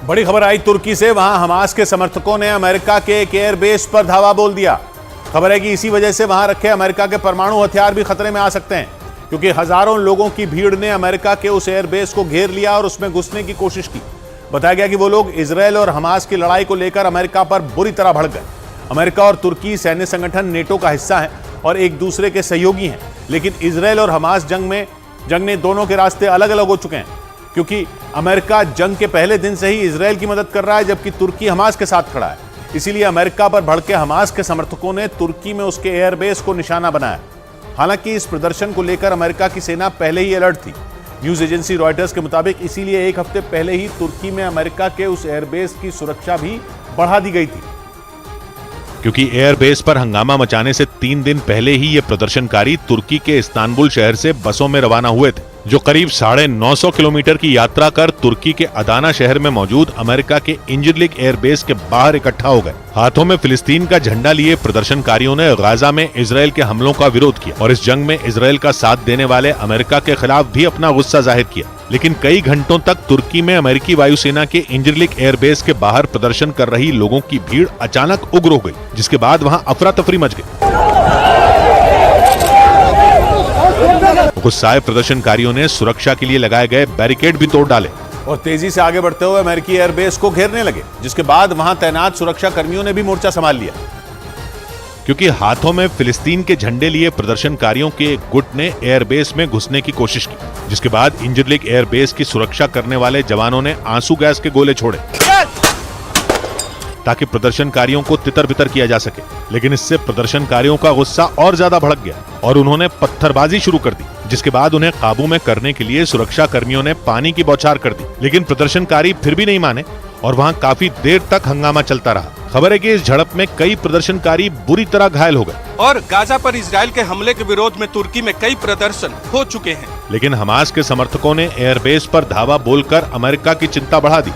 बड़ी खबर आई तुर्की से। वहां हमास के समर्थकों ने अमेरिका के एक एयरबेस पर धावा बोल दिया। खबर है कि इसी वजह से वहां रखे अमेरिका के परमाणु हथियार भी खतरे में आ सकते हैं, क्योंकि हजारों लोगों की भीड़ ने अमेरिका के उस एयरबेस को घेर लिया और उसमें घुसने की कोशिश की। बताया गया कि वो लोग इजरायल और हमास की लड़ाई को लेकर अमेरिका पर बुरी तरह भड़क गए। अमेरिका और तुर्की सैन्य संगठन नेटो का हिस्सा है और एक दूसरे के सहयोगी हैं, लेकिन इजरायल और हमास जंग में दोनों के रास्ते अलग अलग हो चुके हैं, क्योंकि अमेरिका जंग के पहले दिन से ही इजरायल की मदद कर रहा है, जबकि तुर्की हमास के साथ खड़ा है। इसीलिए अमेरिका पर भड़के हमास के समर्थकों ने तुर्की में उसके एयरबेस को निशाना बनाया। हालांकि इस प्रदर्शन को लेकर अमेरिका की सेना पहले ही अलर्ट थी। न्यूज एजेंसी रॉयटर्स के मुताबिक इसीलिए एक हफ्ते पहले ही तुर्की में अमेरिका के उस एयरबेस की सुरक्षा भी बढ़ा दी गई थी, क्योंकि एयरबेस पर हंगामा मचाने से 3 दिन पहले ही ये प्रदर्शनकारी तुर्की के इस्तांबुल शहर से बसों में रवाना हुए थे, जो करीब 950 किलोमीटर की यात्रा कर तुर्की के अदाना शहर में मौजूद अमेरिका के इंजरलिक एयरबेस के बाहर इकट्ठा हो गए। हाथों में फिलिस्तीन का झंडा लिए प्रदर्शनकारियों ने गाजा में इजरायल के हमलों का विरोध किया और इस जंग में इजरायल का साथ देने वाले अमेरिका के खिलाफ भी अपना गुस्सा जाहिर किया। लेकिन कई घंटों तक तुर्की में अमेरिकी वायुसेना के इंजरलिक एयरबेस के बाहर प्रदर्शन कर रही लोगों की भीड़ अचानक उग्र हो गई, जिसके बाद वहां अफरा तफरी मच गई। गुस्साए प्रदर्शनकारियों ने सुरक्षा के लिए लगाए गए बैरिकेड भी तोड़ डाले और तेजी से आगे बढ़ते हुए अमेरिकी एयरबेस को घेरने लगे, जिसके बाद वहां तैनात सुरक्षा कर्मियों ने भी मोर्चा संभाल लिया। क्योंकि हाथों में फिलिस्तीन के झंडे लिए प्रदर्शनकारियों के एक गुट ने एयरबेस में घुसने की कोशिश की, जिसके बाद इंजरलिक एयरबेस की सुरक्षा करने वाले जवानों ने आंसू गैस के गोले छोड़े ताकि प्रदर्शनकारियों को तितर बितर किया जा सके। लेकिन इससे प्रदर्शनकारियों का गुस्सा और ज्यादा भड़क गया और उन्होंने पत्थरबाजी शुरू कर दी, जिसके बाद उन्हें काबू में करने के लिए सुरक्षा कर्मियों ने पानी की बौछार कर दी। लेकिन प्रदर्शनकारी फिर भी नहीं माने और वहां काफी देर तक हंगामा चलता रहा। खबर है कि इस झड़प में कई प्रदर्शनकारी बुरी तरह घायल हो गए और गाजा पर इजरायल के हमले के विरोध में तुर्की में कई प्रदर्शन हो चुके हैं। लेकिन हमास के समर्थकों ने एयरबेस पर धावा बोलकर अमेरिका की चिंता बढ़ा दी